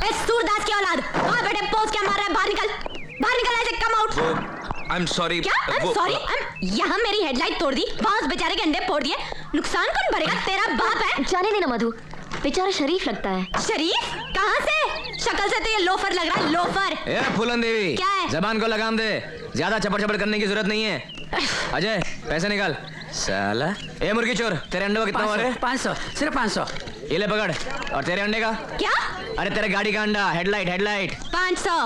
ए सूरदास की औलाद, वहाँ बैठे पोज क्या मार रहा है? बाहर निकल ऐसे, कम आउट। I'm sorry. क्या? I'm sorry? यहाँ मेरी हेडलाइट तोड़ दी, वहाँ उस बेचारे के अंडे फोड़ दिए, नुकसान कौन भरेगा? तेरा बाप है। जाने देना मधु, बेचारा शरीफ लगता है। शरीफ? कहाँ से? शक्ल से तो ये लोफर लग रहा है, लोफर। ए फूलन देवी, क्या है? जबान को लगाम दे, ज्यादा चपड़ करने की जरूरत नहीं है। अजय पैसे निकाल। साला ए मुर्गी चोर, तेरे अंडे का कितना हुआ रे? 500, सिर्फ 500। ये ले पकड़। और तेरे अंडे का? क्या? अरे तेरे गाड़ी का अंडा, हेडलाइट। 500।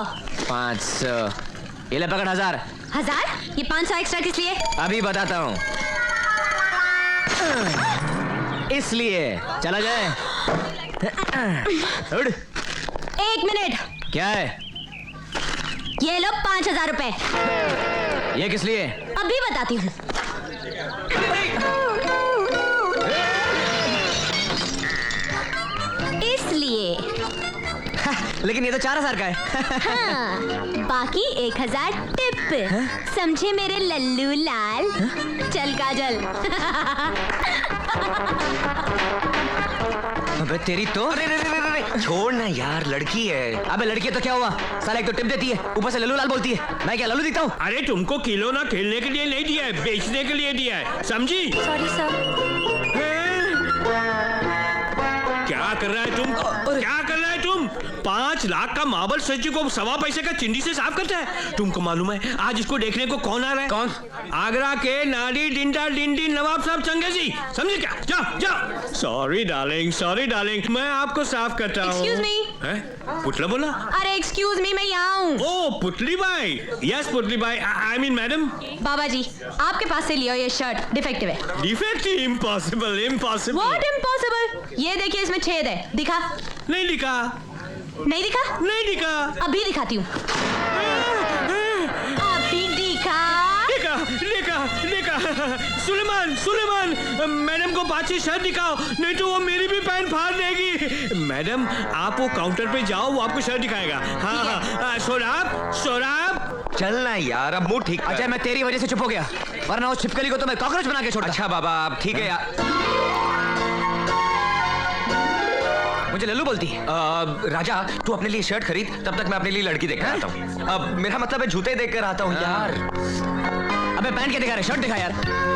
ये ले पकड़ 1000। 1000? ये 500 एक्स्ट्रा किस लिए? अभी बताता हूँ। इसलिए चला जाए। उड़। 1 मिनट। क्या है? ये लो 5000 रुपए। ये किस लिए? अभी बताती हूँ। इसलिए। लेकिन ये तो 4000 का है। हाँ, बाकी 1000 टिप। समझे मेरे लल्लू लाल? चल काजल। अबे तेरी तो। अरे छोड़ ना यार, लड़की है। अबे लड़की है तो क्या हुआ? साला एक तो टिप देती है, ऊपर से लल्लू लाल बोलती है। मैं क्या लल्लू दिखता हूँ? अरे तुमको खिलौना खेलने के लिए नहीं दिया है, बेचने के लिए दिया है, समझी? Sorry sir. क्या कर रहा है तुम? क्या कर रहा है तुम? 5 लाख का मार्बल स्टैच्यू को 1.25 पैसे का चिंदी से साफ करता है। तुमको मालूम है आज इसको देखने को कौन आ रहा है? कौन? आगरा के नाडी डिंडा डिंडी नवाब साहब चंगेजी, समझे क्या? जाओ। सॉरी डार्लिंग, मैं आपको साफ करता हूँ। Excuse me? पुतला बोला? अरे एक्सक्यूज मी, मैं यहाँ हूँ। ओ Putli Bai, yes Putli Bai, I mean madam. बाबा जी, आपके पास से लियो, ये शर्ट डिफेक्टिव है। डिफेक्टिव? इम्पॉसिबल। What impossible? ये देखिए, इसमें छेद है। दिखा? नहीं दिखा। अभी दिखाती हूँ। अभी दिखा। सुलेमान, मैडम को पाची शर्ट दिखाओ, नहीं तो वो मेरी भी पैंट फाड़ देगी। मैडम आप वो काउंटर पे जाओ, वो आपको शर्ट दिखाएगा। हाँ। सोराब चलना यार, अब मुंह ठीक कर। अच्छा मैं तेरी वजह से चुप हो गया, वरना उस छिपकली को तो मैं कॉकरोच बना के छोड़ता। अच्छा बाबा आप ठीक है यार। मुझे लल्लू बोलती है। राजा तू अपने लिए शर्ट खरीद, तब तक मैं अपने लिए लड़की देख कर आता हूँ। अब मेरा मतलब है जूते देख कर आता हूँ यार। अबे पैंट क्या दिखा रहे? शर्ट दिखा यार।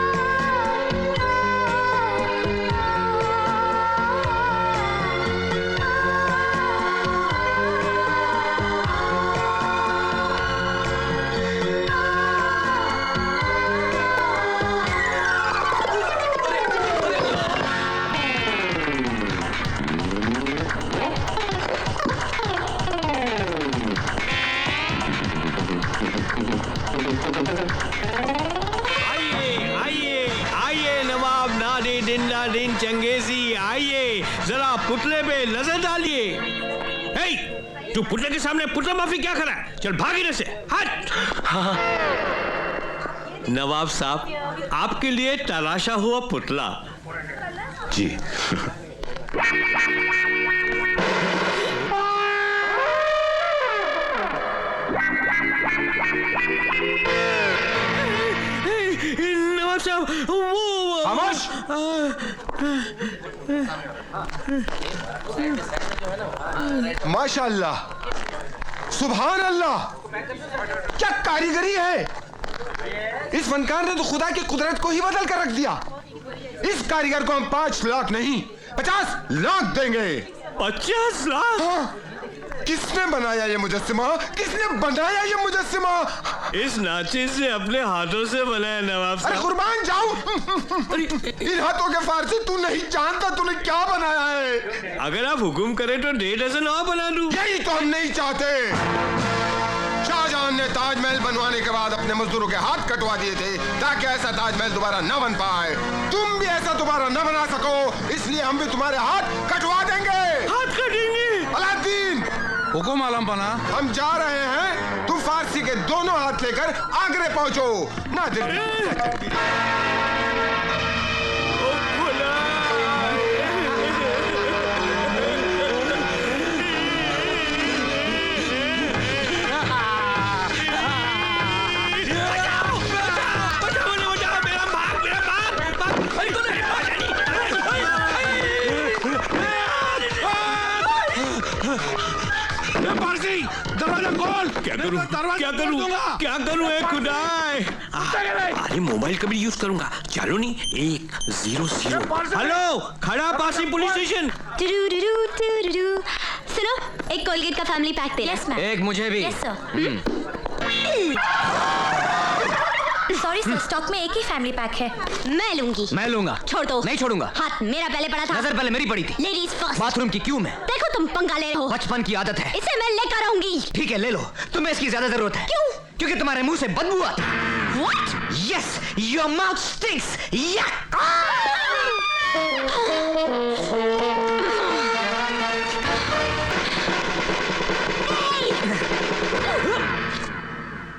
दिन चंगेजी, आइए जरा पुतले पे नजर डालिए। तू पुतले के सामने पुतला माफी क्या कर रहा है? चल भाग इधर से, हट। नवाब साहब आपके लिए तराशा हुआ पुतला। जी। नवाब साहब वो खामोश। माशाअल्लाह, सुभान अल्लाह, क्या कारीगरी है। इस फनकार ने तो खुदा की कुदरत को ही बदल कर रख दिया। इस कारीगर को हम 5 लाख नहीं 50 लाख देंगे। 50 लाख? हाँ। किसने बनाया ये मुजस्सिमा? इस नाचिज से अपने हाथों से बनाया नवाब साहब। अरे कुर्बान जाऊं। इन हाथों के फारसी तू नहीं जानता तूने क्या बनाया है। अगर आप हुक्म करें तो 1.5 डज़न और बना दूं। यही तो हम नहीं चाहते। शाहजहां ने ताजमहल बनवाने के बाद अपने मजदूरों के हाथ कटवा दिए थे ताकि ऐसा ताजमहल दोबारा न बन पाए। तुम भी ऐसा दोबारा न बना सको, इसलिए हम भी तुम्हारे हाथ कटवा देंगे। हाथ कटेंगे? अलादीन, हुकुम आलम पना। हम जा रहे हैं, तुम फारसी के दोनों हाथ लेकर आगरे पहुंचो। ना पारसी दरवाजा खोल। क्या करूं क्या करूं ए खुदाए। अरे मोबाइल का भी यूज करूंगा। चलो नहीं 100। हेलो खड़ा पारसी पुलिस स्टेशन। सुनो एक कोलगेट का फैमिली पैक दे। Yes ma'am. एक मुझे भी। Yes sir. Sorry sir, stock में एक ही फैमिली पैक है। मैं लूंगी। मैं लूंगा। छोड़ दो। नहीं छोड़ूंगा। हाथ मेरा पहले पड़ा था। नजर पहले मेरी पड़ी थी। Ladies first. बाथरूम की क्यों मैं? देखो तुम पंगा ले रहे हो। बचपन की आदत है। इसे मैं लेकर आऊंगी। ठीक है ले लो, तुम्हें इसकी ज्यादा जरूरत है। क्यों? क्योंकि तुम्हारे मुंह से बदबू आती है। What? Yes, your mouth stinks. Yuck!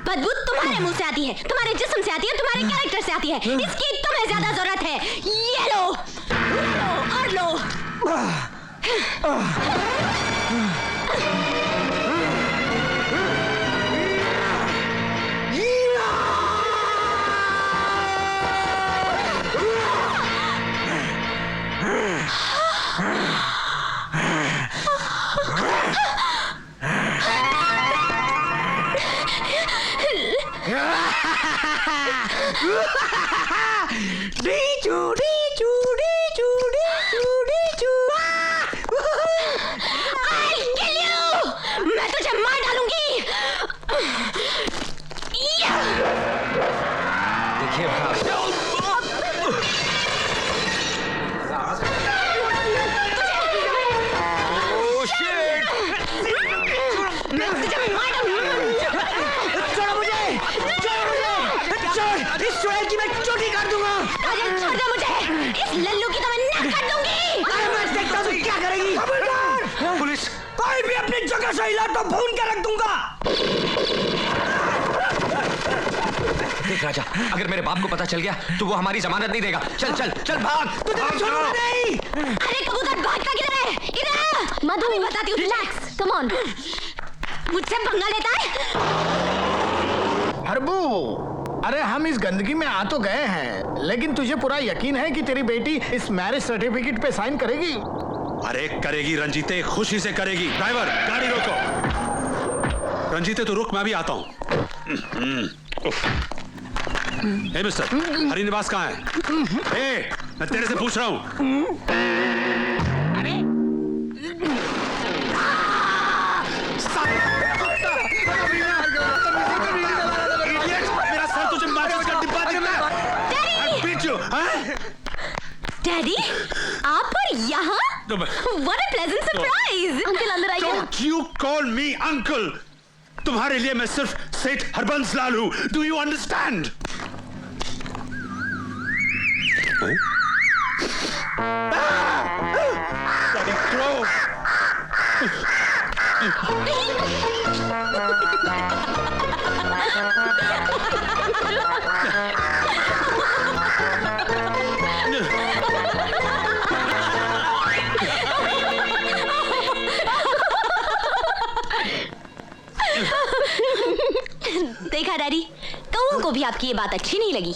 बदबू तुम्हारे मुंह से आती है, तुम्हारे जिस्म से आती है, तुम्हारे कैरेक्टर से आती है। इसकी तुम्हें ज्यादा जरूरत है। ये लो और लो। मैं तुझे मार डालूंगी। देखिए छोड़ दो मुझे। इस लल्लू की तो मैं नाक काट दूंगी। मैं देखता हूँ क्या करेगी। पुलिस कोई भी अपनी जगह से हिला तो भून के रख दूंगा। देख राजा, अगर मेरे बाप को पता चल गया तो वो हमारी जमानत नहीं देगा। चल चल चल भाग। छोड़ूंगा नहीं। अरे कबूतर भागता किधर है? इधर आ। मधु अभी बताती हूँ। Relax, come on. मुझसे पंगा लेता है? हरबू, अरे हम इस गंदगी में आ तो गए हैं, लेकिन तुझे पूरा यकीन है कि तेरी बेटी इस मैरिज सर्टिफिकेट पे साइन करेगी? अरे करेगी रंजीते, खुशी से करेगी। ड्राइवर गाड़ी रोको। रंजीते तो रुक, मैं भी आता हूँ। ए मिस्टर, हरिनिवास कहाँ है? ए, मैं तेरे से पूछ रहा हूँ। मेरा सर तुझे माचिस का डिब्बा देना है। डैडी, आप और यहाँ? What a pleasant surprise! Uncle अंदर आइए। Don't you call me uncle. तुम्हारे लिए मैं सिर्फ सेठ हरबंस लाल हूँ। Do you understand? Bloody crow. देखा डैडी, कौओं को भी आपकी ये बात अच्छी नहीं लगी।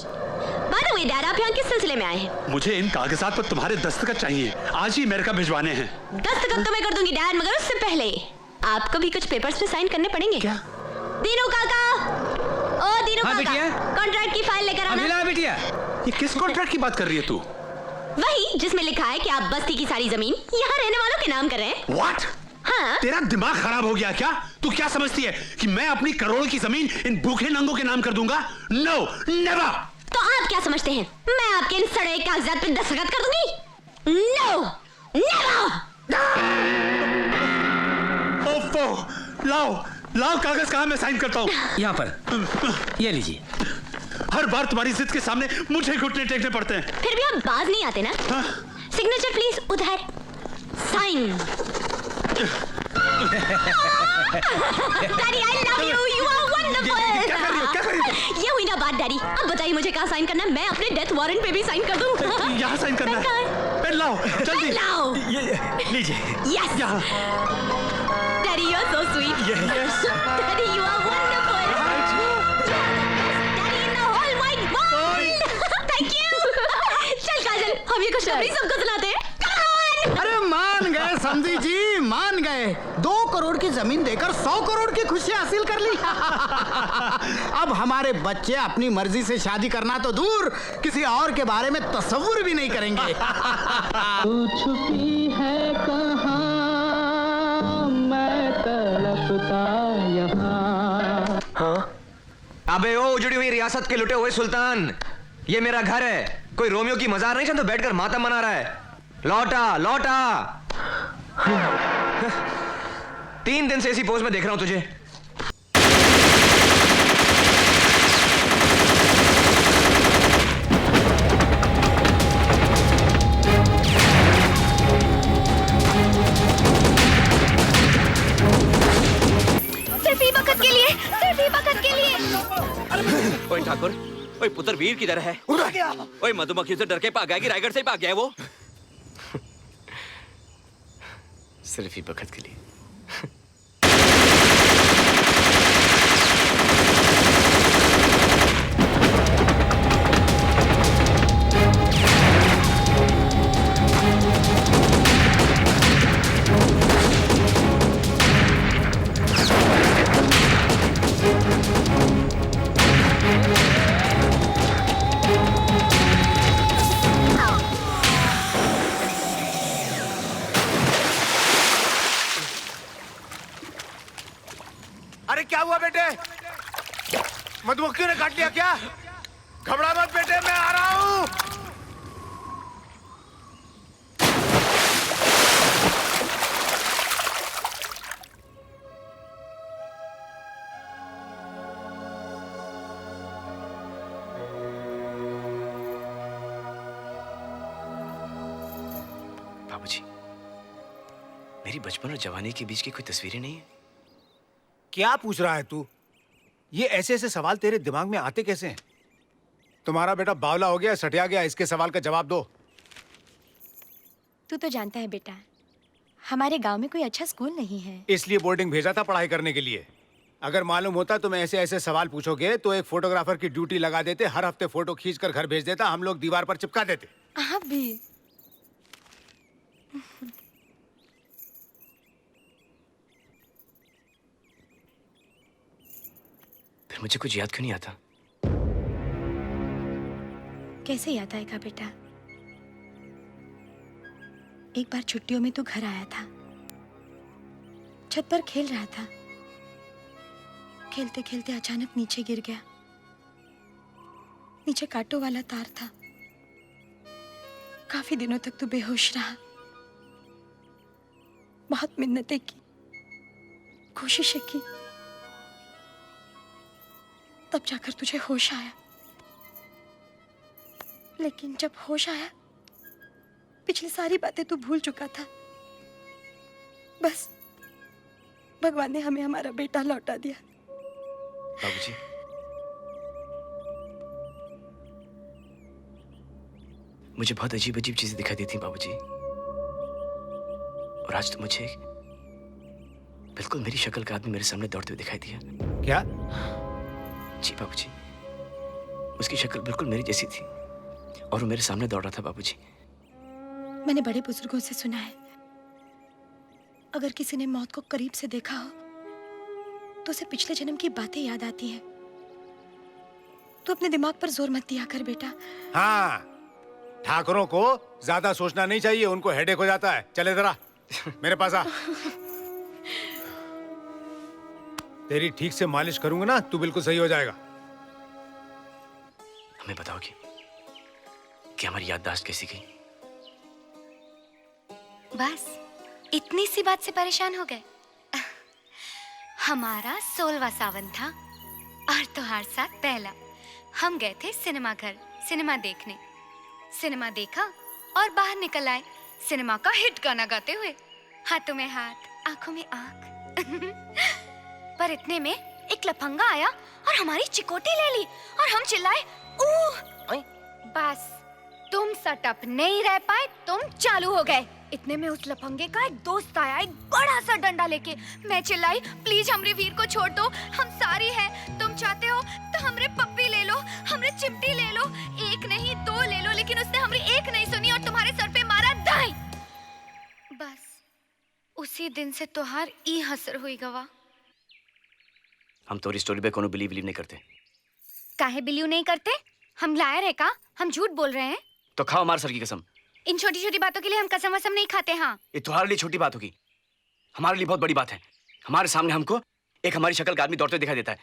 बाय द वे डैड, आप यहाँ किस सिलसिले में आए हैं? मुझे इन कागजात पर तुम्हारे दस्तखत चाहिए। आज ही अमेरिका भिजवाने हैं। दस्तखत तो मैं कर दूंगी डैड, मगर उससे पहले आपको भी कुछ पेपर्स पे साइन करने पड़ेंगे। क्या? दीनू काका, ओ दीनू हाँ, काका, बिटिया? कॉन्ट्रैक्ट की फाइल लेकर आना। बिटिया। ये किस कॉन्ट्रैक्ट की बात कर रही है तू? वही जिसमें लिखा है कि आप बस्ती की सारी जमीन यहाँ रहने वालों के नाम कर रहे हैं। What? हाँ। तेरा दिमाग खराब हो गया क्या? तू क्या समझती है कि मैं अपनी करोड़ों की जमीन इन भूखे नंगों के नाम कर दूंगा? No, never. तो आप क्या समझते हैं? मैं आपके इन सड़े कागजात पे दस्तखत कर दूंगी? No, never. ओफो, लाओ लाओ कागज, कहाँ मैं साइन करता हूँ? यहाँ पर ये लीजिए। हर बार तुम्हारी जिद के सामने मुझे घुटने टेकने पड़ते हैं। फिर भी आप बाज नहीं आते ना? हाँ? सिग्नेचर प्लीज, उधर sign. Daddy, I love you, you are wonderful. क्या कर रही हो? ये हुई ना बात डैडी। अब बताइए मुझे कहाँ साइन करना है? मैं अपने डेथ वारंट पे भी साइन कर दूं। यहाँ साइन करना है। पेन लाओ जल्दी। लाओ। लीजिए। यस। यहाँ। Daddy, you are so sweet. Yes. Daddy, you are wonderful. Daddy in the whole wide world. Thank you. चल काजल, हम ये खुशखबरी सबको सुनाते हैं। अरे मान गए समधी जी, मान गए। 2 करोड़ की जमीन देकर 100 करोड़ की खुशी हासिल कर ली। अब हमारे बच्चे अपनी मर्जी से शादी करना तो दूर, किसी और के बारे में तसव्वुर भी नहीं करेंगे। तू छुपी है कहाँ, मैं तड़पता यहाँ। हाँ? अबे ओ उजड़ी हुई रियासत के लुटे हुए सुल्तान, ये मेरा घर है, कोई रोमियो की मजार नहीं तो बैठकर मातम मना रहा है। लौटा लौटा। 3 दिन से इसी पोज में देख रहा हूं तुझे। सिर्फ ही वक्त के लिए, सिर्फ ही वक्त के लिए। ओए ठाकुर, ओए पुत्र वीर किधर है? ओए मधुमक्खी से डर के भाग गया कि रायगढ़ से ही भाग गया है वो? सिर्फ ही वक्त के लिए। अरे क्या हुआ बेटे? मधुमक्खियों ने काट लिया क्या? घबरा मत बेटे, मैं आ रहा हूं। बाबूजी, मेरी बचपन और जवानी के बीच की कोई तस्वीरें नहीं है? क्या पूछ रहा है तू? ये ऐसे ऐसे सवाल तेरे दिमाग में आते कैसे हैं? तुम्हारा बेटा बावला हो गया, सटिया गया, इसके सवाल का जवाब दो। तू तो जानता है बेटा, हमारे गांव में कोई अच्छा स्कूल नहीं है। इसलिए बोर्डिंग भेजा था पढ़ाई करने के लिए। अगर मालूम होता तुम ऐसे ऐसे सवाल पूछोगे तो एक फोटोग्राफर की ड्यूटी लगा देते, हर हफ्ते फोटो खींच कर घर भेज देता, हम लोग दीवार पर चिपका देते। आप भी। फिर मुझे कुछ याद क्यों नहीं आता? कैसे याद आएगा बेटा? एक बार छुट्टियों में तू घर आया था, छत पर खेल रहा था, खेलते खेलते अचानक नीचे गिर गया। नीचे कांटों वाला तार था। काफी दिनों तक तू बेहोश रहा। बहुत मिन्नतें की, कोशिशें की, तब जाकर तुझे होश आया। लेकिन जब होश आया, पिछली सारी बातें तू भूल चुका था। बस भगवान ने हमें हमारा बेटा लौटा दिया। बाबूजी, मुझे बहुत अजीब अजीब चीजें दिखाई देती बाबूजी, और आज तो मुझे बिल्कुल मेरी शक्ल का आदमी मेरे सामने दौड़ते हुए दिखाई दिया। क्या? जी बाबूजी, उसकी शक्ल बिल्कुल मेरी जैसी थी और वो मेरे सामने दौड़ रहा था बाबूजी। मैंने बड़े बुजुर्गों से सुना है, अगर किसी ने मौत को करीब से देखा हो तो उसे पिछले जन्म की बातें याद आती हैं। तू अपने दिमाग पर जोर मत दिया कर बेटा। हाँ, ठाकुरों को ज्यादा सोचना नहीं चाहिए, उनको हेडेक हो जाता है। चले जरा मेरे पास आ। तेरी ठीक से मालिश करूंगा ना, तू बिल्कुल सही हो जाएगा। हमें बताओगी कि हमारी याददाश्त कैसी गई? बस इतनी सी बात से परेशान हो गए? हमारा 16वां सावन था और तुम्हारे साथ पहला। हम गए थे सिनेमा घर सिनेमा देखने। सिनेमा देखा और बाहर निकल आए सिनेमा का हिट गाना गाते हुए, हाथों में हाथ आंखों में आंख। पर इतने में एक लफंगा आया और हमारी चिकोटी ले ली और हम चिल्लाए ऊह। बस तुम सटअप नहीं रह पाए, तुम चालू हो गए। इतने में उस लफंगे का एक दोस्त आया, एक बड़ा सा डंडा लेके। मैं चिल्लाई प्लीज हमरे वीर को छोड़ दो, हम सारी हैं, तुम चाहते हो तो हमरे पप्पी ले लो, हमरे चिमटी ले लो, एक नहीं 2 ले लो। लेकिन उसने हमरी एक नहीं सुनी और तुम्हारे सर पे मारा दाई। बस उसी दिन से तोहार ई हसर हुई गवा। हम तोरी स्टोरी पे कोनो बिलीव नहीं करते। काहे बिलीव नहीं करते? हम लायर है का? हम झूठ बोल रहे हैं? तो खाओ हमारे सर की कसम। इन छोटी छोटी बातों के लिए हम कसम वसम नहीं खाते। हाँ, ये तुम्हारे लिए छोटी बात होगी, हमारे लिए बहुत बड़ी बात है। हमारे सामने हमको एक हमारी शक्ल का आदमी दौड़ते दिखाई देता है,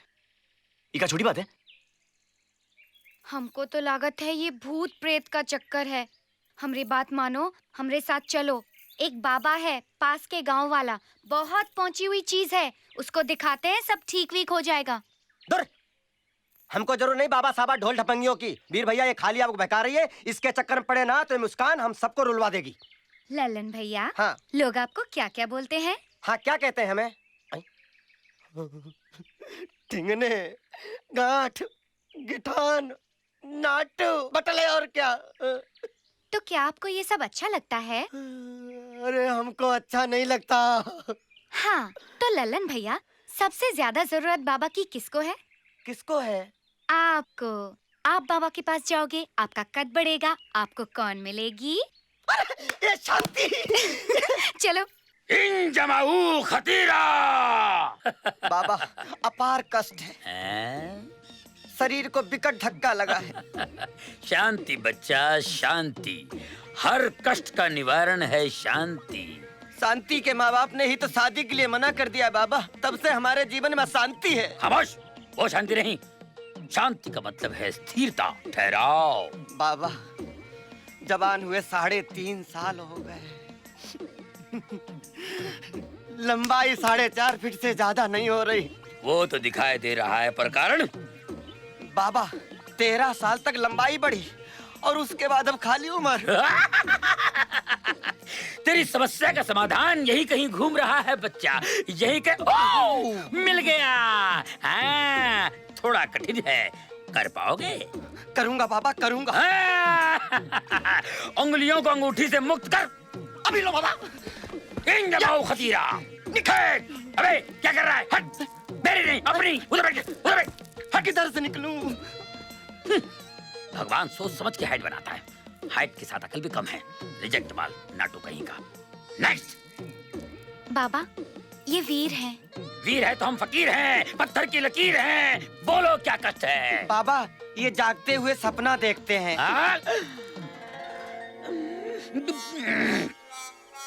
ये क्या छोटी बात है? हमको तो लागत है ये भूत प्रेत का चक्कर है। हमरी बात मानो, हमरे साथ चलो। एक बाबा है पास के गांव वाला, बहुत पहुंची हुई चीज है, उसको दिखाते हैं, सब ठीक वीक हो जाएगा। दूर! हमको जरूर नहीं बाबा साहब ढोल ढपंगियों की। वीर भैया ये खाली आपको बहका रही है, इसके चक्कर में पड़े ना तो ये मुस्कान हम सबको रुलवा देगी। ललन भैया, हाँ। लोग आपको क्या क्या बोलते हैं? हाँ, क्या कहते हैं हमें? ठिंगने, गांठ, गिठान, नाटू, बटले और क्या। तो क्या आपको ये सब अच्छा लगता है? अरे हमको अच्छा नहीं लगता। हाँ, तो ललन भैया सबसे ज्यादा जरूरत बाबा की किसको है? किसको है? आपको। आप बाबा के पास जाओगे, आपका कद बढ़ेगा, आपको कौन मिलेगी? ये शांति। चलो। इन जमाऊ खतीरा। बाबा अपार कष्ट है, शरीर को विकट धक्का लगा है। शांति बच्चा, शांति। हर कष्ट का निवारण है शांति। शांति के माँ बाप ने ही तो शादी के लिए मना कर दिया बाबा, तब से हमारे जीवन में अशांति है। खामोश, वो शांति नहीं, शांति का मतलब है स्थिरता, ठहराव। बाबा जवान हुए 3.5 साल हो गए, लंबाई 4.5 फीट से ज्यादा नहीं हो रही। वो तो दिखाई दे रहा है, पर कारण? बाबा 13 साल तक लंबाई बढ़ी और उसके बाद अब खाली उम्र। तेरी समस्या का समाधान यही कहीं घूम रहा है बच्चा, यही मिल गया। हाँ, थोड़ा कठिन है, कर पाओगे? करूंगा बाबा, करूंगा। उंगलियों को अंगूठी से मुक्त कर। अभी लो बाबा। इन जमाओ खतीरा, निखेत। अबे क्या कर रहा है? हट, मेरी नहीं अपनी। उधर बैठ, उधर बैठ। हट, किधर से निकलूं? भगवान सोच समझ के हाइट बनाता है, हाइट के साथ अकल भी कम है। रिजेक्ट माल, नाटू कहीं का। नेक्स्ट। बाबा ये वीर हैं। वीर है तो हम फकीर हैं, पत्थर की लकीर हैं। बोलो क्या कष्ट है? बाबा ये जागते हुए सपना देखते हैं।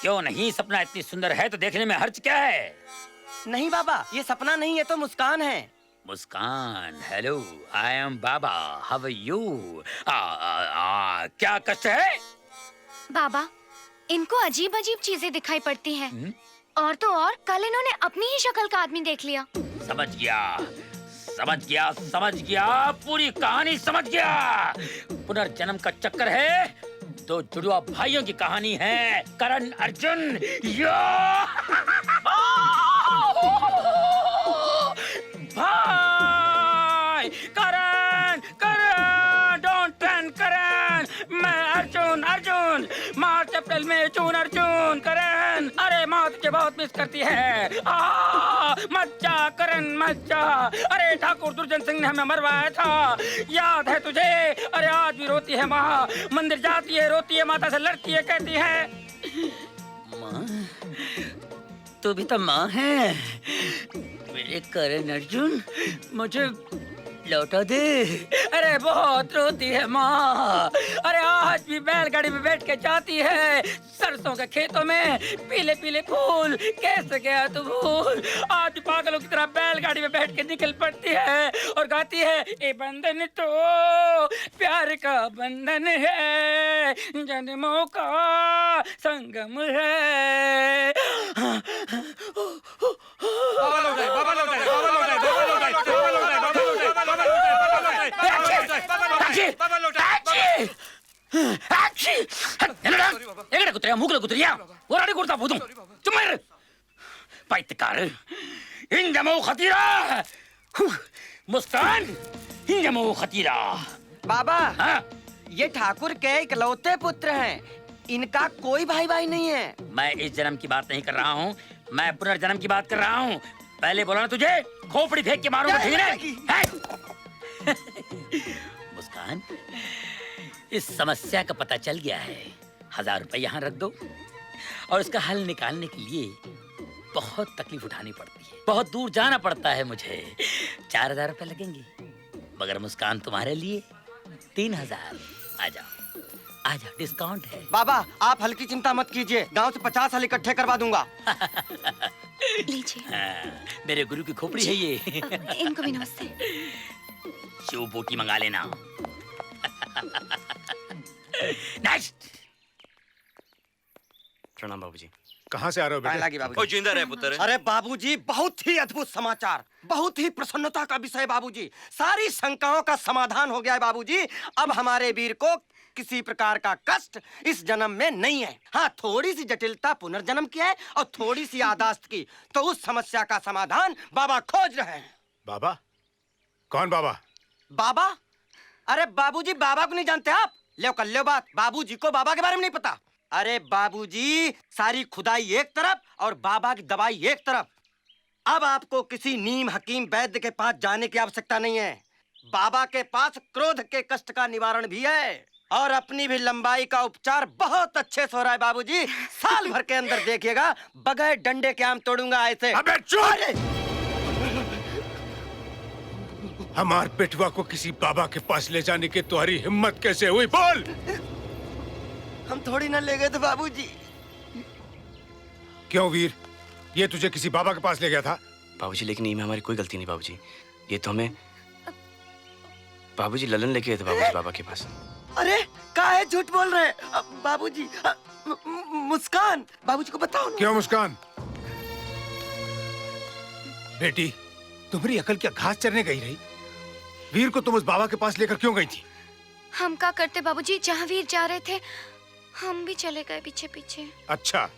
क्यों नहीं? सपना इतनी सुंदर है तो देखने में हर्ज क्या है? नहीं बाबा, ये सपना नहीं है तो मुस्कान है। Muskan, hello, I am Baba, how are you? क्या कष्ट है? बाबा इनको अजीब अजीब चीजें दिखाई पड़ती हैं। और तो और कल इन्होंने अपनी ही शक्ल का आदमी देख लिया। समझ गया, समझ गया, समझ गया, पूरी कहानी समझ गया। पुनर्जन्म का चक्कर है, दो जुड़वा भाइयों की कहानी है, करण अर्जुन। भाई करण, करण, डोंट टर्न करण। मैं अर्जुन, अर्जुन, मार्च अप्रैल में जून अर्जुन, करण। अरे माँ तुझे बहुत मिस करती है। मत जा करण, मत जा। अरे ठाकुर दुर्जन सिंह ने हमें मरवाया था, याद है तुझे? अरे आज भी रोती है माँ, मंदिर जाती है, रोती है, माता से लड़ती है, कहती है माँ तू भी तो माँ है मेरे करण अर्जुन, मुझे लौटा दे। अरे बहुत रोती है माँ। अरे आज भी बैलगाड़ी में बैठ के जाती है सरसों के खेतों में, पीले पीले फूल कैसे गया तू भूल। आज भी पागलों की तरह बैलगाड़ी में बैठ के निकल पड़ती है और गाती है, ये बंधन तो प्यार का बंधन है, जन्मों का संगम है। बाबा लौट आए, बाबा लौट आए, बाबा लौट आए, बाबा लौट आए, बाबा लौट आए, बाबा लौट आए, बाबा कुतरिया मुगल कुतरिया ओराडी कुर्ता भूतू तुम्हारे पाइतकार इन जमो खतीरा मुस्कान, इन जमो खतीरा। बाबा ये ठाकुर के इकलौते पुत्र हैं, इनका कोई भाई भाई नहीं है। मैं इस जन्म की बात नहीं कर रहा हूँ, मैं पुनर्जन्म की बात कर रहा हूँ। पहले बोला ना तुझे, खोपड़ी फेंक के मारूंगा, ठीक है? मुस्कान, इस समस्या का पता चल गया है। 1000 रुपए यहाँ रख दो, और इसका हल निकालने के लिए बहुत तकलीफ उठानी पड़ती है, बहुत दूर जाना पड़ता है मुझे। 4000 रुपए लगेंगे, मगर मुस्कान तुम्हारे लिए 3000। आ जाओ आ जाओ, डिस्काउंट है। बाबा आप हल्की चिंता मत कीजिए, गांव से 50 हल इकट्ठे करवा दूंगा। लीजिए। मेरे गुरु की खोपड़ी है ये। इनको भी नमस्ते। शिव बोटी मंगा लेना। नेक्स्ट। प्रणाम बाबूजी। कहाँ से आ रहे हो बेटे? लगी बाबूजी। जिंदा रहे पुत्र। अरे बाबूजी बहुत ही अद्भुत समाचार, बहुत ही प्रसन्नता का विषय बाबूजी। सारी शंकाओं का समाधान हो गया है बाबूजी। अब हमारे वीर को किसी प्रकार का कष्ट इस जन्म में नहीं है। हाँ, थोड़ी सी जटिलता पुनर्जन्म की है और थोड़ी सी यादाश्त की, तो उस समस्या का समाधान बाबा खोज रहे हैं। बाबा? कौन बाबा? बाबा? अरे बाबूजी बाबा को नहीं जानते आप? लो कर लो बात, बाबूजी को बाबा के बारे में नहीं पता। अरे बाबूजी सारी खुदाई एक तरफ और बाबा की दवाई एक तरफ। अब आपको किसी नीम हकीम वैद्य के पास जाने की आवश्यकता नहीं है। बाबा के पास क्रोध के कष्ट का निवारण भी है और अपनी भी लंबाई का उपचार बहुत अच्छे से हो रहा है बाबूजी। साल भर के अंदर देखिएगा, बगैर डंडे के आम तोड़ूंगा ऐसे। अबे चुप! हमार बेटवा को किसी बाबा के पास ले जाने की तुम्हारी हिम्मत कैसे हुई? बोल! हम थोड़ी ना ले गए थे बाबूजी। क्यों वीर, ये तुझे किसी बाबा के पास ले गया था? बाबूजी लेकिन इनमें हमारी कोई गलती नहीं बाबूजी। ये तो हमें बाबूजी ललन लेके गए थे बाबूजी बाबा के पास। अरे काहे झूठ बोल रहे हैं बाबूजी? मुस्कान बाबूजी को बताओ ना। क्यों मुस्कान? बेटी तुम्हारी अकल क्या घास चरने गई रही? वीर को तुम उस बाबा के पास लेकर क्यों गई थी? हम क्या करते बाबूजी, जहाँ वीर जा रहे थे हम भी चले गए पीछे पीछे। अच्छा,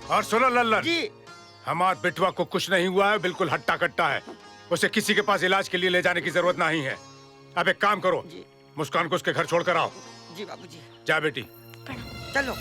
और सुनो लल्लन जी, हमार बेटवा को कुछ नहीं हुआ है, बिल्कुल हट्टा कट्टा है। उसे किसी के पास इलाज के लिए ले जाने की जरूरत नहीं है। अब एक काम करो, मुस्कान को उसके घर छोड़कर आओ। जी बाबूजी। जा बेटी। चलो।